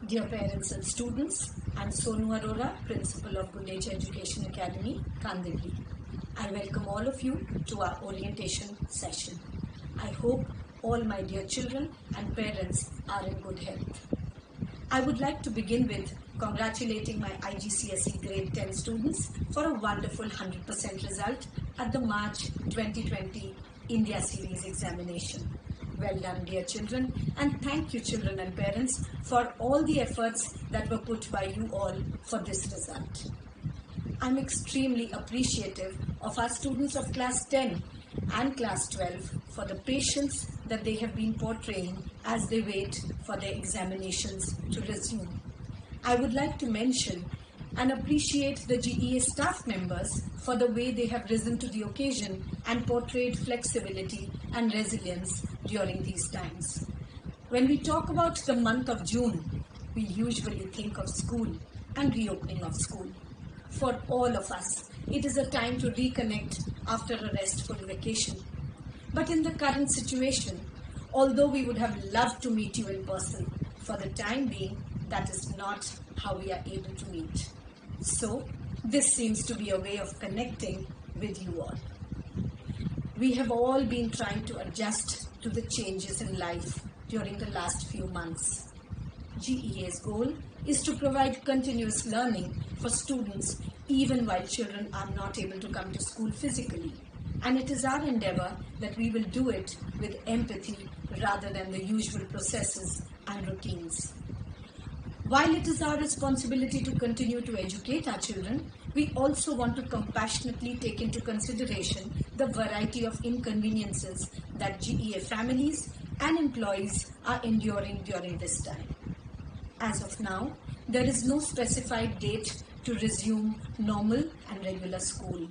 Dear parents and students, I'm Sonu Arora, Principal of Good Age Education Academy, Kandivali. I welcome all of you to our orientation session. I hope all my dear children and parents are in good health. I would like to begin with congratulating my IGCSE Grade 10 students for a wonderful 100% result at the March 2020 India Series examination. Well done, dear children, and thank you, children and parents, for all the efforts that were put by you all for this result. I'm extremely appreciative of our students of class 10 and class 12 for the patience that they have been portraying as they wait for their examinations to resume. I would like to mention and appreciate the GEA staff members for the way they have risen to the occasion and portrayed flexibility and resilience during these times. When we talk about the month of June, we usually think of school and reopening of school. For all of us, it is a time to reconnect after a restful vacation. But in the current situation, although we would have loved to meet you in person, for the time being, that is not how we are able to meet. So, this seems to be a way of connecting with you all. We have all been trying to adjust to the changes in life during the last few months. GEA's goal is to provide continuous learning for students even while children are not able to come to school physically. And it is our endeavor that we will do it with empathy rather than the usual processes and routines. While it is our responsibility to continue to educate our children, we also want to compassionately take into consideration the variety of inconveniences that GEA families and employees are enduring during this time. As of now, there is no specified date to resume normal and regular school.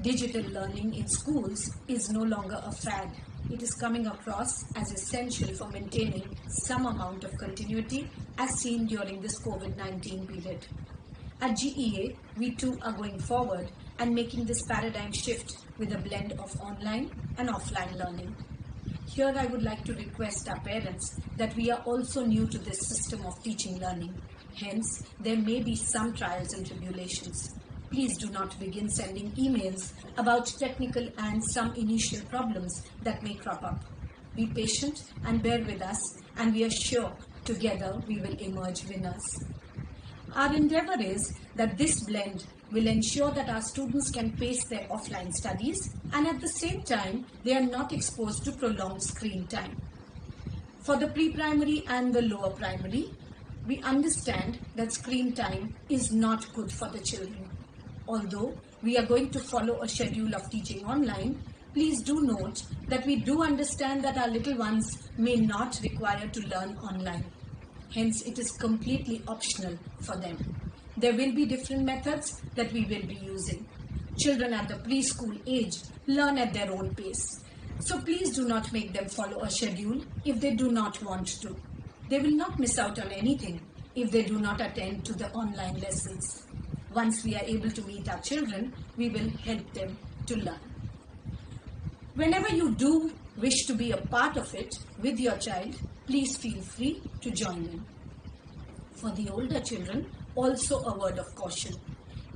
Digital learning in schools is no longer a fad. It is coming across as essential for maintaining some amount of continuity as seen during this COVID-19 period. At GEA, we too are going forward and making this paradigm shift with a blend of online and offline learning. Here I would like to request our parents that we are also new to this system of teaching learning. Hence, there may be some trials and tribulations. Please do not begin sending emails about technical and some initial problems that may crop up. Be patient and bear with us, and we are sure together we will emerge winners. Our endeavor is that this blend will ensure that our students can pace their offline studies and at the same time they are not exposed to prolonged screen time. For the pre-primary and the lower primary, we understand that screen time is not good for the children. Although we are going to follow a schedule of teaching online, please do note that we do understand that our little ones may not require to learn online. Hence, it is completely optional for them. There will be different methods that we will be using. Children at the preschool age learn at their own pace. So please do not make them follow a schedule if they do not want to. They will not miss out on anything if they do not attend to the online lessons. Once we are able to meet our children, we will help them to learn. Whenever you do wish to be a part of it with your child, please feel free to join in. For the older children, also a word of caution.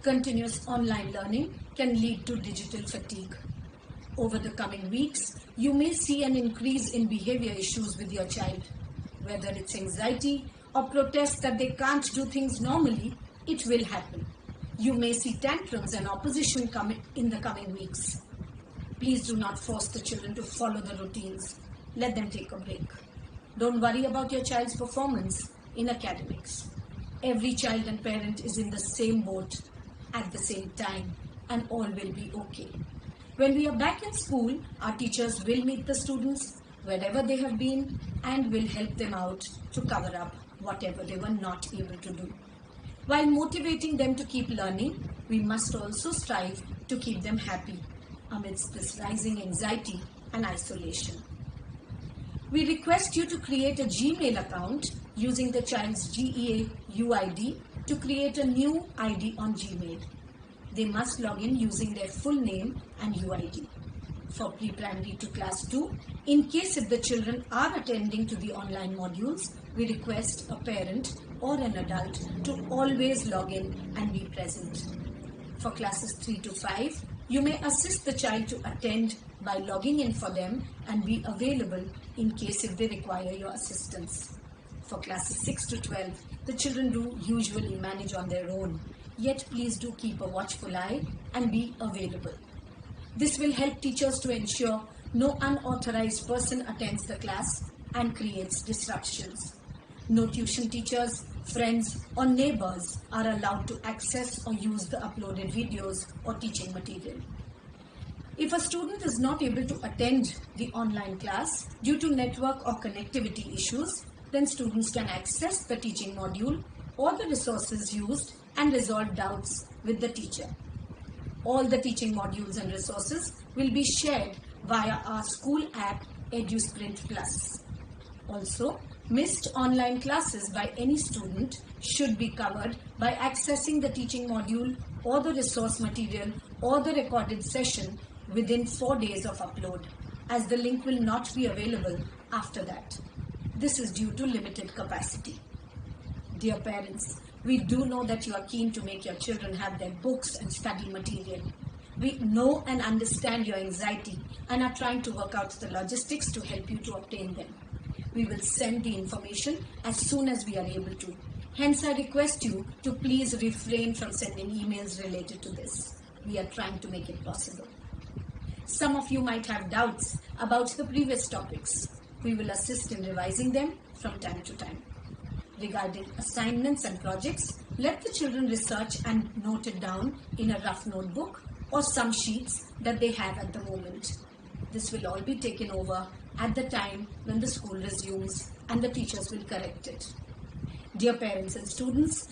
Continuous online learning can lead to digital fatigue. Over the coming weeks, you may see an increase in behavior issues with your child. Whether it's anxiety or protest that they can't do things normally, it will happen. You may see tantrums and opposition in the coming weeks. Please do not force the children to follow the routines. Let them take a break. Don't worry about your child's performance in academics. Every child and parent is in the same boat at the same time, and all will be okay. When we are back in school, our teachers will meet the students wherever they have been and will help them out to cover up whatever they were not able to do. While motivating them to keep learning, we must also strive to keep them happy amidst this rising anxiety and isolation. We request you to create a Gmail account using the child's GEA UID to create a new ID on Gmail. They must log in using their full name and UID. For pre-primary to class 2, in case if the children are attending to the online modules, we request a parent or an adult to always log in and be present. For classes 3 to 5, you may assist the child to attend by logging in for them and be available in case if they require your assistance. For classes 6 to 12, the children do usually manage on their own, yet please do keep a watchful eye and be available. This will help teachers to ensure no unauthorized person attends the class and creates disruptions. No tuition teachers, friends or neighbors are allowed to access or use the uploaded videos or teaching material. If a student is not able to attend the online class due to network or connectivity issues, then students can access the teaching module or the resources used and resolve doubts with the teacher. All the teaching modules and resources will be shared via our school app EduSprint Plus. Also, missed online classes by any student should be covered by accessing the teaching module or the resource material or the recorded session within 4 days of upload, as the link will not be available after that. This is due to limited capacity. Dear parents, we do know that you are keen to make your children have their books and study material. We know and understand your anxiety and are trying to work out the logistics to help you to obtain them. We will send the information as soon as we are able to. Hence, I request you to please refrain from sending emails related to this. We are trying to make it possible. Some of you might have doubts about the previous topics. We will assist in revising them from time to time. Regarding assignments and projects, let the children research and note it down in a rough notebook or some sheets that they have at the moment. This will all be taken over at the time when the school resumes and the teachers will correct it. Dear parents and students,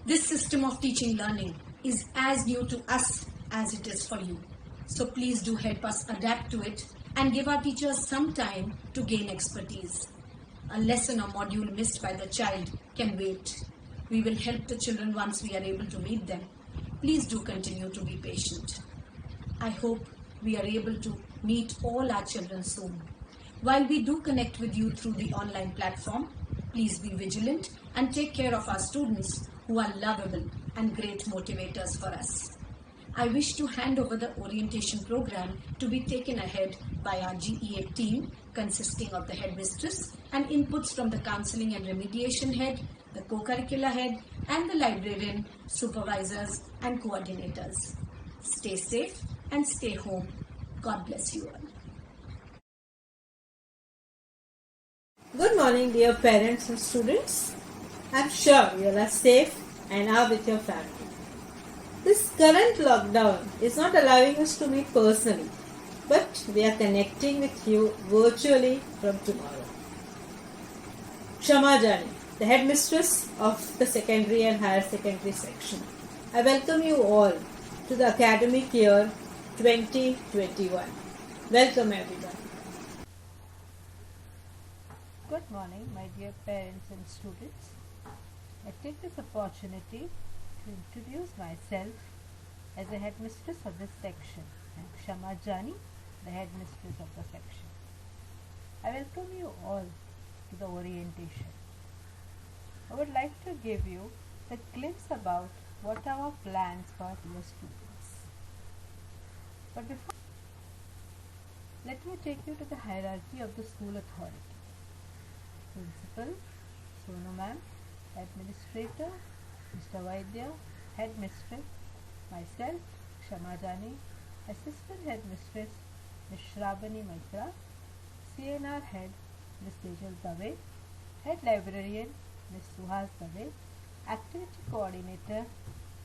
this system of teaching learning is as new to us as it is for you. So please do help us adapt to it and give our teachers some time to gain expertise. A lesson or module missed by the child can wait. We will help the children once we are able to meet them. Please do continue to be patient. I hope we are able to meet all our children soon. While we do connect with you through the online platform, please be vigilant and take care of our students who are lovable and great motivators for us. I wish to hand over the orientation program to be taken ahead by our GEA team consisting of the headmistress and inputs from the counseling and remediation head, the co-curricular head and the librarian, supervisors and coordinators. Stay safe and stay home. God bless you all. Good morning, dear parents and students. I'm sure you are safe and are with your family. This current lockdown is not allowing us to meet personally, but we are connecting with you virtually from tomorrow. Kshama Jani, the headmistress of the secondary and higher secondary section. I welcome you all to the academic year 2021. Welcome everyone. Good morning, my dear parents and students. I take this opportunity to introduce myself as a headmistress of this section. I am Kshama Jani, the headmistress of the section. I welcome you all to the orientation. I would like to give you a glimpse about what are our plans for your students. But before, let me take you to the hierarchy of the school authority. Principal, Sonu ma'am, Administrator, Mr. Vaidya, Headmistress, myself, Kshama Jani, Assistant Headmistress, Ms. Shravani Maitra, CNR Head, Ms. Tejal Dave, Head Librarian, Ms. Suhas Dave, Activity Coordinator,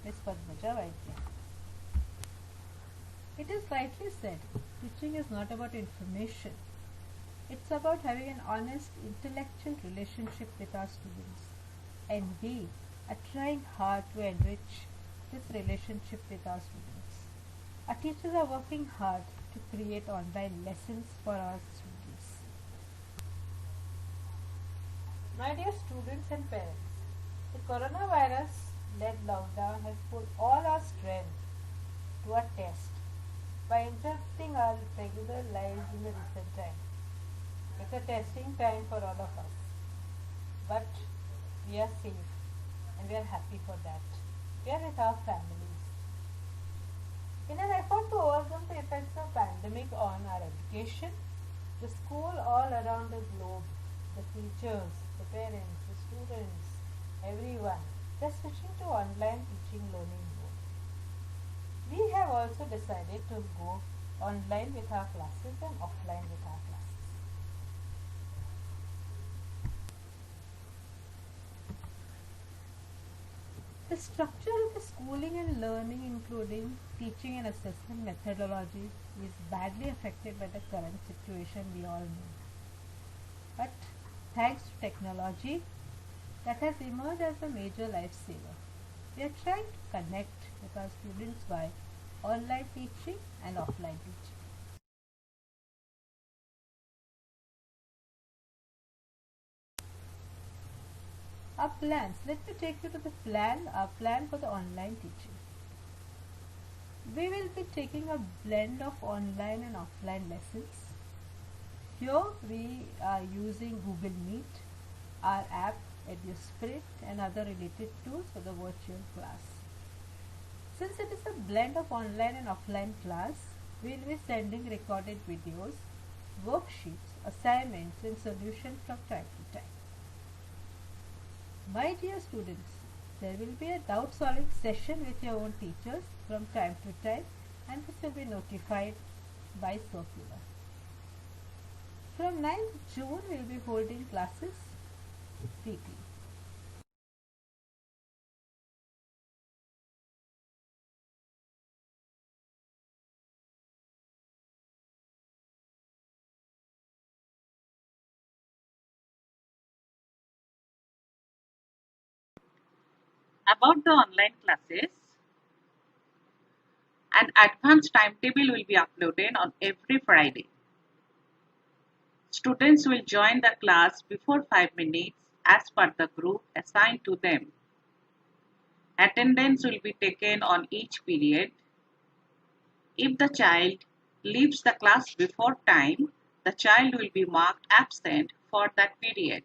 Ms. Padmaja Vaidya. It is rightly said, teaching is not about information. It's about having an honest intellectual relationship with our students, and we are trying hard to enrich this relationship with our students. Our teachers are working hard to create online lessons for our students. My dear students and parents, the coronavirus-led lockdown has put all our strength to a test by interrupting our regular lives in the recent time. It's a testing time for all of us. But we are safe and we are happy for that. We are with our families. In an effort to overcome the effects of pandemic on our education, the school all around the globe, the teachers, the parents, the students, everyone, they're switching to online teaching learning mode. We have also decided to go online with our classes and offline with our classes. The structure of the schooling and learning, including teaching and assessment methodologies, is badly affected by the current situation we all know. But thanks to technology, that has emerged as a major lifesaver. We are trying to connect with our students by online teaching and offline teaching. Our plans. Let me take you to our plan for the online teaching. We will be taking a blend of online and offline lessons. Here we are using Google Meet, our app EduSpirit and other related tools for the virtual class. Since it is a blend of online and offline class, we will be sending recorded videos, worksheets, assignments and solutions from time to time. My dear students, there will be a doubt solving session with your own teachers from time to time, and this will be notified by circular. From 9th June we will be holding classes weekly. About the online classes, an advanced timetable will be uploaded on every Friday. Students will join the class before 5 minutes as per the group assigned to them. Attendance will be taken on each period. If the child leaves the class before time, the child will be marked absent for that period.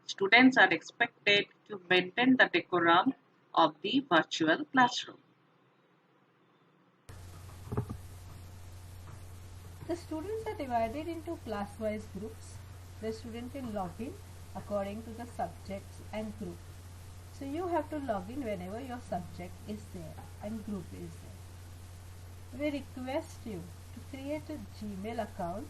Students are expected to maintain the decorum of the virtual classroom. The students are divided into class-wise groups. The student will log in according to the subjects and group. So you have to log in whenever your subject is there and group is there. We request you to create a Gmail account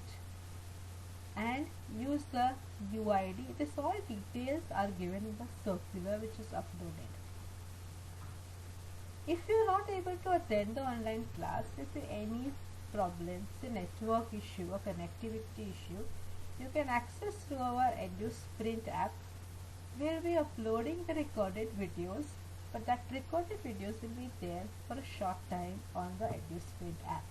and use the UID. This all details are given in the circular which is uploaded. If you are not able to attend the online class, if there is any problem, say network issue or connectivity issue, you can access through our EduSprint app. We will be uploading the recorded videos, but that recorded videos will be there for a short time on the EduSprint app.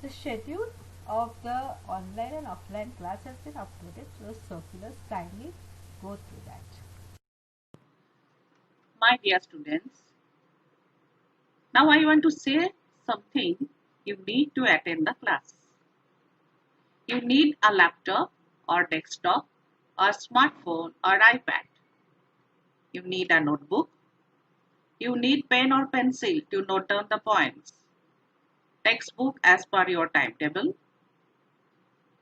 The schedule of the online and offline class has been uploaded to the circulars. Kindly go through that. My dear students, now I want to say something you need to attend the class. You need a laptop or desktop or smartphone or iPad. You need a notebook. You need pen or pencil to note down the points. Textbook as per your timetable.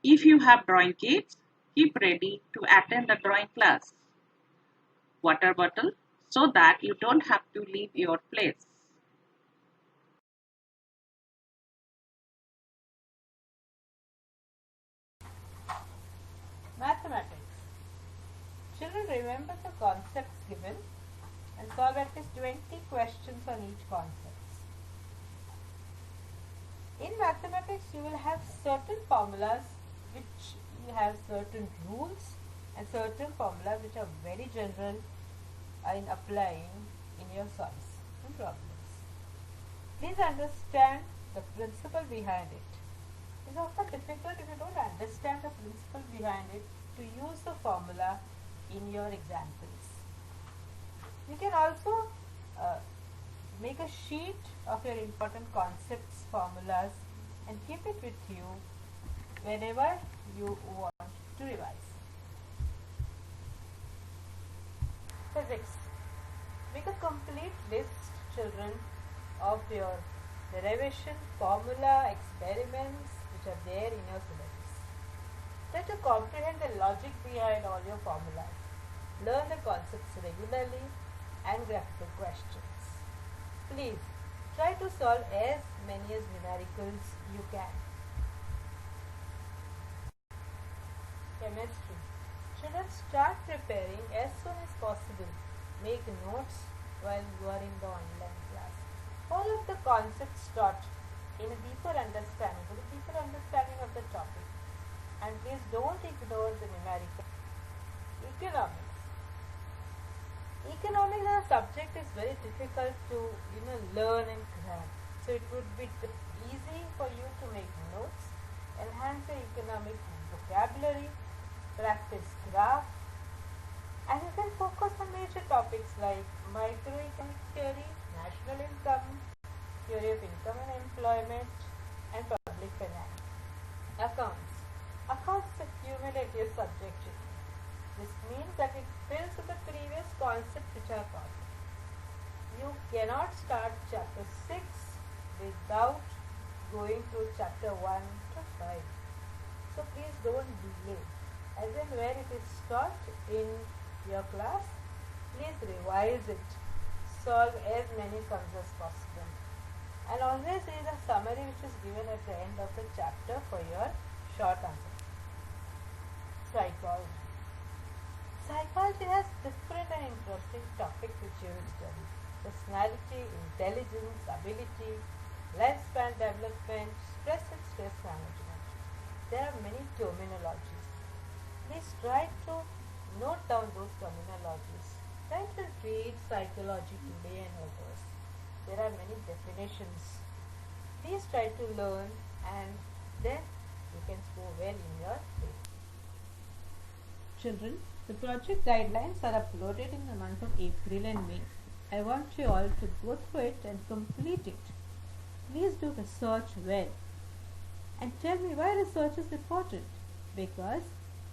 If you have drawing kits, keep ready to attend the drawing class. Water bottle so that you don't have to leave your place. Mathematics. Children, remember the concepts given and solve at least 20 questions on each concept. In mathematics, you will have certain formulas which you have certain rules and certain formulas which are very general in applying in your solves and problems. Please understand the principle behind it. It's often difficult if you don't understand the principle behind it to use the formula in your examples. You can also Make a sheet of your important concepts, formulas, and keep it with you whenever you want to revise. Physics. Make a complete list, children, of your derivation, formula, experiments which are there in your syllabus. Try to comprehend the logic behind all your formulas. Learn the concepts regularly and graphical questions. Please try to solve as many as numericals you can. Chemistry. Children, start preparing as soon as possible. Make notes while you are in the online class. Follow the concepts taught in a deeper understanding, with a deeper understanding of the topic. And please don't ignore the numerical. Economics. Economics as a subject is very difficult to learn and grab. So it would be easy for you to make notes, enhance your economic vocabulary, practice graph, and you can focus on major topics like microeconomic theory, national income, theory of income and employment, and public finance. Accounts. Accounts is a cumulative subject. This means that it builds with the previous concepts which are taught. You cannot start chapter 6 without going through chapter 1 to 5. So please don't delay. As and when it is taught in your class, please revise it. Solve as many sums as possible. And always there is a summary which is given at the end of the chapter for your short answer. Psychology. Psychology has different and interesting topics which you will study. Personality, intelligence, ability, lifespan development, stress and stress management. There are many terminologies. Please try to note down those terminologies. Try to read Psychology Today and others. There are many definitions. Please try to learn and then you can score well in your grade. Children, the project guidelines are uploaded in the month of April and May. I want you all to go through it and complete it. Please do research well. And tell me why research is important. Because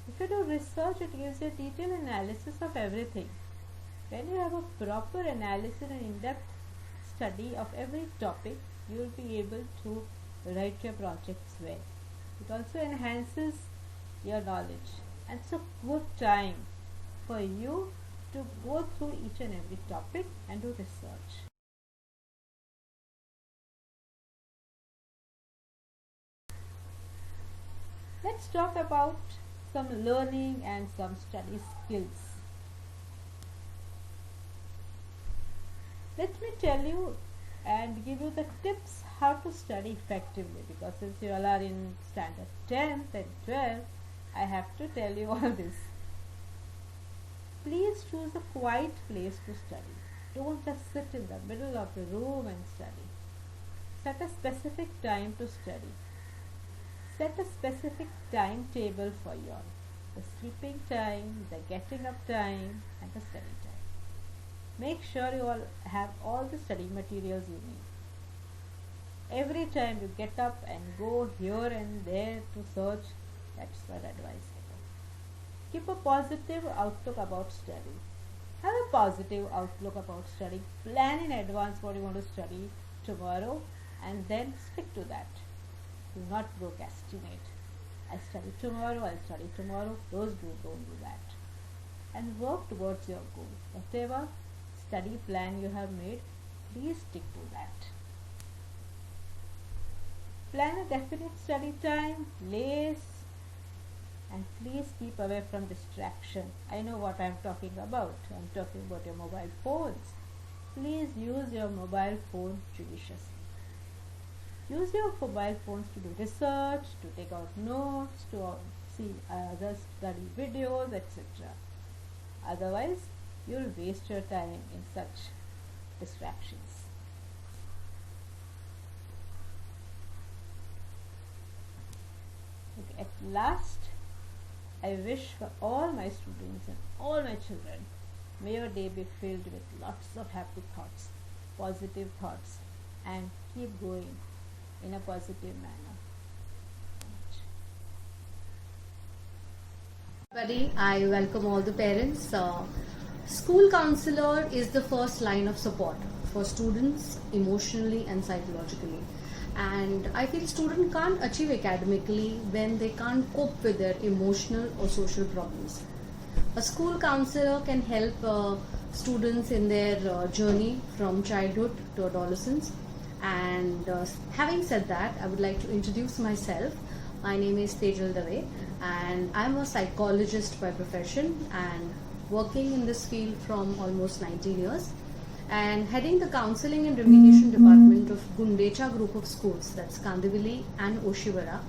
if you do research, it gives you a detailed analysis of everything. When you have a proper analysis and in-depth study of every topic, you will be able to write your projects well. It also enhances your knowledge. And it's a good time for you to go through each and every topic and do research. Let's talk about some learning and some study skills. Let me tell you and give you the tips how to study effectively, because since you all are in standard 10th and 12th, I have to tell you all this. Please choose a quiet place to study. Don't just sit in the middle of the room and study. Set a specific time to study. Set a specific timetable for you all. The sleeping time, the getting up time, and the study time. Make sure you all have all the study materials you need. Every time you get up and go here and there to search, that's what advice I give. Keep a positive outlook about study. Have a positive outlook about study. Plan in advance what you want to study tomorrow and then stick to that. Do not procrastinate. I study tomorrow, I'll study tomorrow. Don't do that. And work towards your goal. Whatever study plan you have made, please stick to that. Plan a definite study time, place, and please keep away from distraction. I know what I am talking about. I am talking about your mobile phones. Please use your mobile phone judiciously. Use your mobile phones to do research, to take out notes, to see other study videos, etc. Otherwise, you will waste your time in such distractions. Okay, at last, I wish for all my students and all my children, may your day be filled with lots of happy thoughts. positive thoughts and keep going in a positive manner. Everybody, I welcome all the parents. School counselor is the first line of support for students emotionally and psychologically. And I feel students can't achieve academically when they can't cope with their emotional or social problems. A school counselor can help students in their journey from childhood to adolescence. And having said that, I would like to introduce myself. My name is Tejal Dave, and I'm a psychologist by profession and working in this field from almost 19 years and heading the counseling and remediation department of Gundecha group of schools, that's Kandivali and Oshiwara,